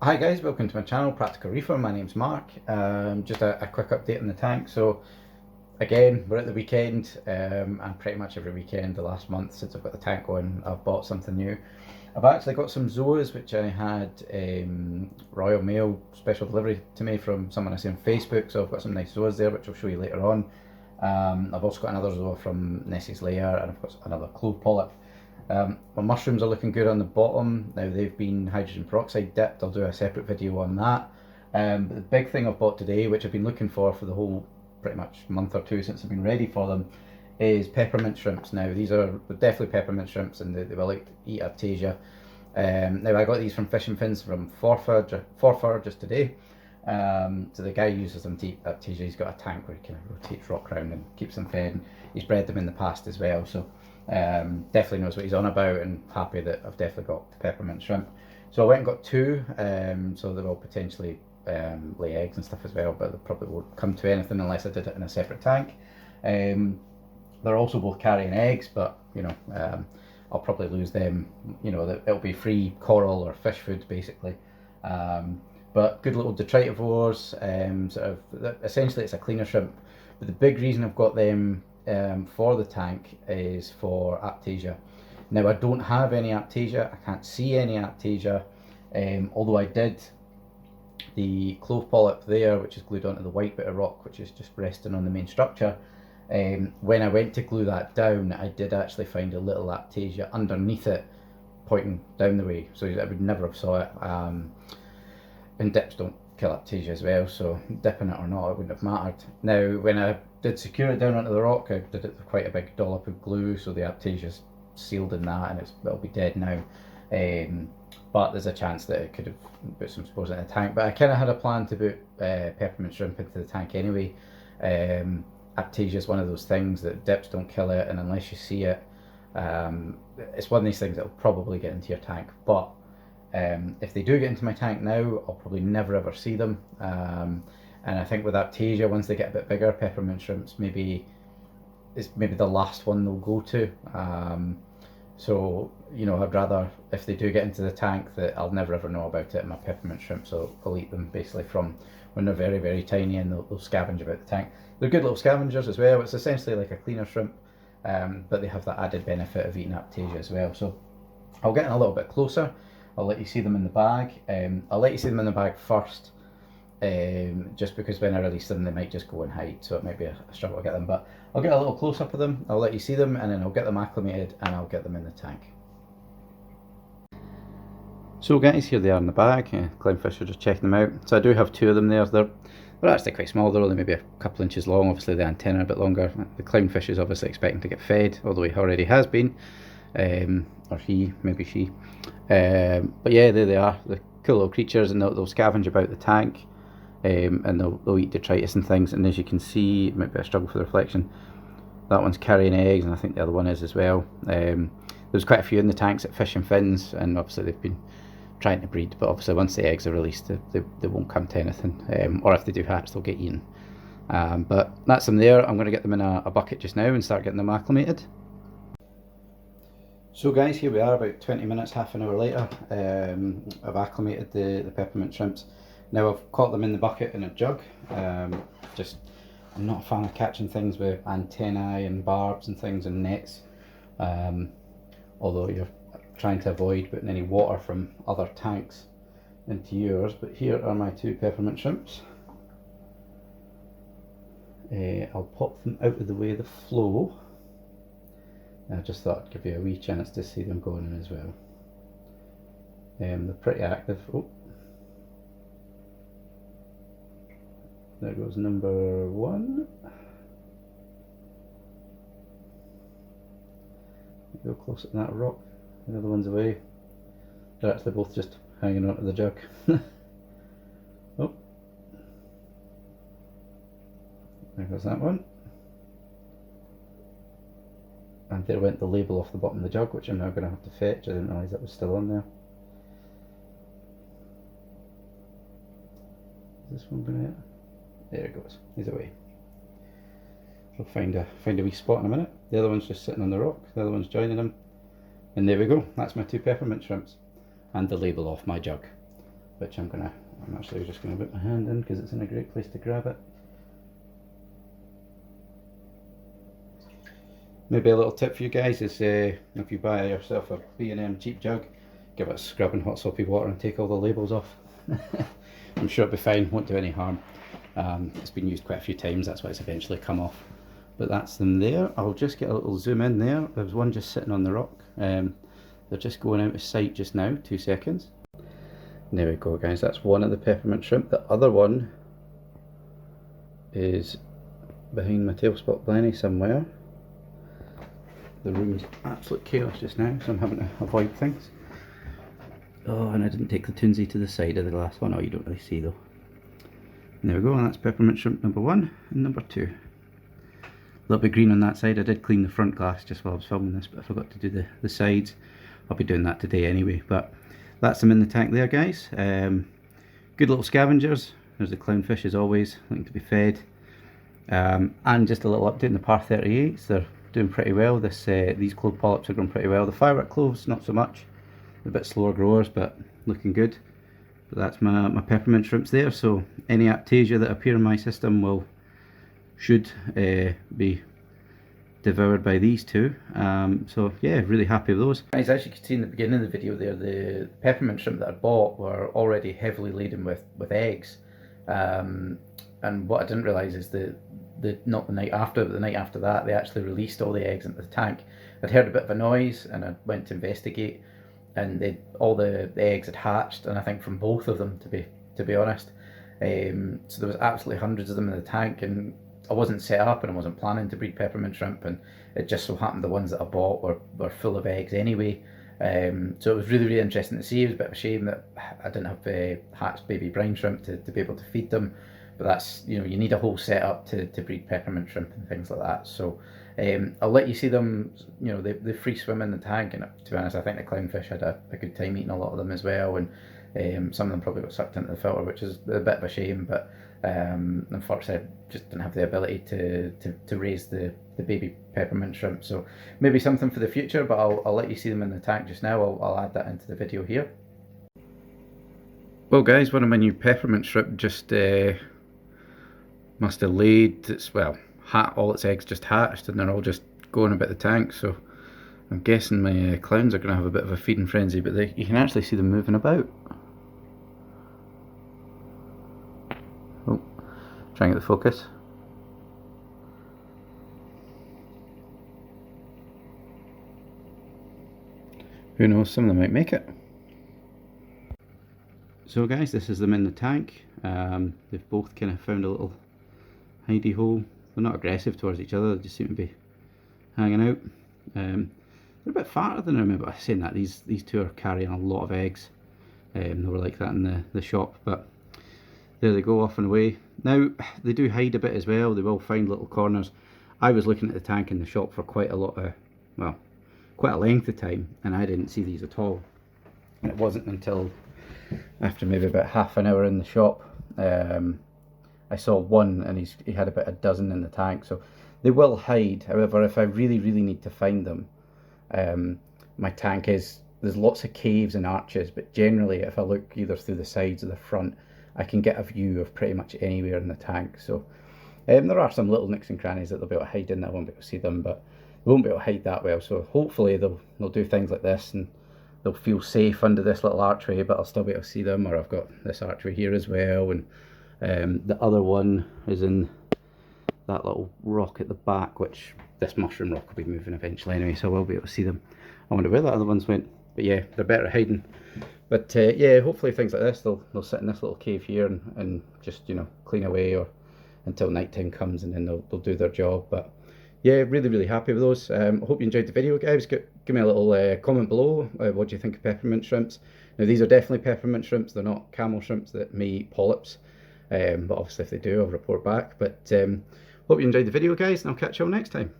Hi guys, welcome to my channel, Practical Reefer. My name's Mark. Just a quick update on the tank. So again, we're at the weekend, and pretty much every weekend the last month since I've got the tank going, I've bought something new. I've actually got some Zoas which I had Royal Mail special delivery to me from someone I see on Facebook, so I've got some nice Zoas there which I'll show you later on. I've also got another Zoa from Nessie's Lair, and I've got another clove polyp. My mushrooms are looking good on the bottom. Now they've been hydrogen peroxide dipped. I'll do a separate video on that. But the big thing I've bought today, which I've been looking for the whole pretty much month or two since I've been ready for them, is peppermint shrimps. Now these are definitely peppermint shrimps, and they will like to eat aiptasia. Now I got these from Fish and Fins from Forfar just today. So the guy uses them to eat aiptasia. He's got a tank where he kind of rotates rock around and keeps them fed. And he's bred them in the past as well, so definitely knows what he's on about, and happy that I've definitely got the peppermint shrimp. So I went and got two, so they will potentially lay eggs and stuff as well, but they probably won't come to anything unless I did it in a separate tank. They're also both carrying eggs, but you know, I'll probably lose them. You know, it'll be free coral or fish food basically. But good little detritivores. Essentially it's a cleaner shrimp, but the big reason I've got them for the tank is for aiptasia. Now I don't have any aiptasia, I can't see any aiptasia, although I did the clove polyp there, which is glued onto the white bit of rock, which is just resting on the main structure. When I went to glue that down, I did actually find a little aiptasia underneath it pointing down the way, so I would never have saw it. And dips don't kill aiptasia as well, so dipping it or not, it wouldn't have mattered. Now when I did secure it down onto the rock, I did it with quite a big dollop of glue, so the aiptasia's sealed in that, and it'll be dead now. But there's a chance that it could have put some spores in the tank. But I kind of had a plan to put peppermint shrimp into the tank anyway. Aiptasia is one of those things that dips don't kill it, and unless you see it, it's one of these things that will probably get into your tank. But if they do get into my tank now, I'll probably never ever see them. And I think with aiptasia, once they get a bit bigger, peppermint shrimps is maybe the last one they'll go to. So you know, I'd rather, if they do get into the tank, that I'll never ever know about it. And my peppermint shrimps, so I'll eat them basically from when they're very, very tiny, and they'll scavenge about the tank. They're good little scavengers as well. It's essentially like a cleaner shrimp, but they have that added benefit of eating aiptasia as well. So I'll get in a little bit closer. I'll let you see them in the bag. I'll let you see them in the bag first, just because when I release them they might just go and hide, so it might be a struggle to get them. But I'll get a little close up of them, I'll let you see them, and then I'll get them acclimated and I'll get them in the tank. So guys, here they are in the bag. Clownfish are just checking them out. So I do have two of them there. They're actually quite small, they're only maybe a couple inches long. Obviously the antenna a bit longer. The clownfish is obviously expecting to get fed, although he already has been. Or he, maybe she. But yeah, there they are. They're cool little creatures, and they'll scavenge about the tank, and they'll eat detritus and things. And as you can see, it might be a struggle for the reflection, that one's carrying eggs, and I think the other one is as well. There's quite a few in the tanks at Fish and Fins, and obviously they've been trying to breed, but obviously once the eggs are released, they won't come to anything, or if they do hatch, they'll get eaten. But that's them there. I'm going to get them in a bucket just now and start getting them acclimated. So guys, here we are about 20 minutes, half an hour later. I've acclimated the peppermint shrimps. Now I've caught them in the bucket in a jug. I'm not a fan of catching things with antennae and barbs and things and nets, although you're trying to avoid putting any water from other tanks into yours. But here are my two peppermint shrimps. I'll pop them out of the way of the flow. I just thought I'd give you a wee chance to see them going in as well. They're pretty active. Oh, there goes number one. Go closer to that rock. The other one's away. They're actually both just hanging onto the jug. Oh, there goes that one. And there went the label off the bottom of the jug, which I'm now going to have to fetch. I didn't realise that was still on there. Is this one going to hit? There it goes. He's away. I'll find a wee spot in a minute. The other one's just sitting on the rock. The other one's joining him. And there we go. That's my two peppermint shrimps. And the label off my jug. which I'm actually just gonna put my hand in because it's in a great place to grab it. Maybe a little tip for you guys is if you buy yourself a B&M cheap jug, give it a scrub in hot soapy water and take all the labels off. I'm sure it'll be fine, won't do any harm. It's been used quite a few times, that's why it's eventually come off. But that's them there. I'll just get a little zoom in there. There's one just sitting on the rock. They're just going out of sight just now, 2 seconds. There we go guys, that's one of the peppermint shrimp. The other one is behind my tail spot blenny somewhere. The room's absolute chaos just now, so I'm having to avoid things. Oh, and I didn't take the Toonsy to the side of the last one. Oh, you don't really see though. And there we go, and that's peppermint shrimp number 1 and number 2. A little bit green on that side. I did clean the front glass just while I was filming this, but I forgot to do the sides. I'll be doing that today anyway, but that's them in the tank there, guys. Good little scavengers. There's the clownfish as always, looking to be fed. And just a little update in the par 38s. They're doing pretty well. These clove polyps are growing pretty well. The firework cloves, not so much. They're a bit slower growers, but looking good. But that's my peppermint shrimps there. So any aiptasia that appear in my system should be devoured by these two. So yeah, really happy with those. Guys, as you can see in the beginning of the video there, the peppermint shrimp that I bought were already heavily laden with eggs. And what I didn't realise is not the night after, but the night after that, they actually released all the eggs into the tank. I'd heard a bit of a noise and I went to investigate, and all the eggs had hatched, and I think from both of them, to be honest. So there was absolutely hundreds of them in the tank, and I wasn't set up and I wasn't planning to breed peppermint shrimp, and it just so happened the ones that I bought were full of eggs anyway. So it was really, really interesting to see. It was a bit of a shame that I didn't have hatched baby brine shrimp to be able to feed them. But that's, you need a whole setup to breed peppermint shrimp and things like that. So I'll let you see them. They free swim in the tank, and to be honest, I think the clownfish had a good time eating a lot of them as well, and some of them probably got sucked into the filter, which is a bit of a shame. But unfortunately, I just didn't have the ability to raise the baby peppermint shrimp. So maybe something for the future, but I'll let you see them in the tank just now. I'll add that into the video here. Well guys, one of my new peppermint shrimp just must have laid all its eggs just hatched, and they're all just going about the tank. So I'm guessing my clowns are going to have a bit of a feeding frenzy, but you can actually see them moving about. Oh, trying to get the focus. Who knows, some of them might make it. So guys, this is them in the tank. They've both kind of found a little hidey hole. They're not aggressive towards each other, they just seem to be hanging out. They're a bit fatter than I remember. Saying that, these two are carrying a lot of eggs. They were like that in the shop, but there they go, off and away. Now, they do hide a bit as well. They will find little corners. I was looking at the tank in the shop for quite a length of time, and I didn't see these at all. And it wasn't until after maybe about half an hour in the shop, I saw one, and he had about a dozen in the tank. So they will hide. However, if I really, really need to find them, my tank there's lots of caves and arches, but generally if I look either through the sides or the front, I can get a view of pretty much anywhere in the tank. So there are some little nooks and crannies that they'll be able to hide in. I won't be able to see them, but they won't be able to hide that well. So hopefully they'll do things like this, and they'll feel safe under this little archway, but I'll still be able to see them. Or I've got this archway here as well, and the other one is in that little rock at the back, which this mushroom rock will be moving eventually anyway, so I will be able to see them. I wonder where the other ones went, but yeah, they're better at hiding. But yeah, hopefully things like this, they'll sit in this little cave here and just clean away, or until night time comes, and then they'll do their job. But yeah, really, really happy with those. I hope you enjoyed the video, guys. Give me a little comment below. What do you think of peppermint shrimps? Now, these are definitely peppermint shrimps. They're not camel shrimps that may eat polyps. But obviously if they do, I'll report back. But hope you enjoyed the video, guys, and I'll catch you all next time.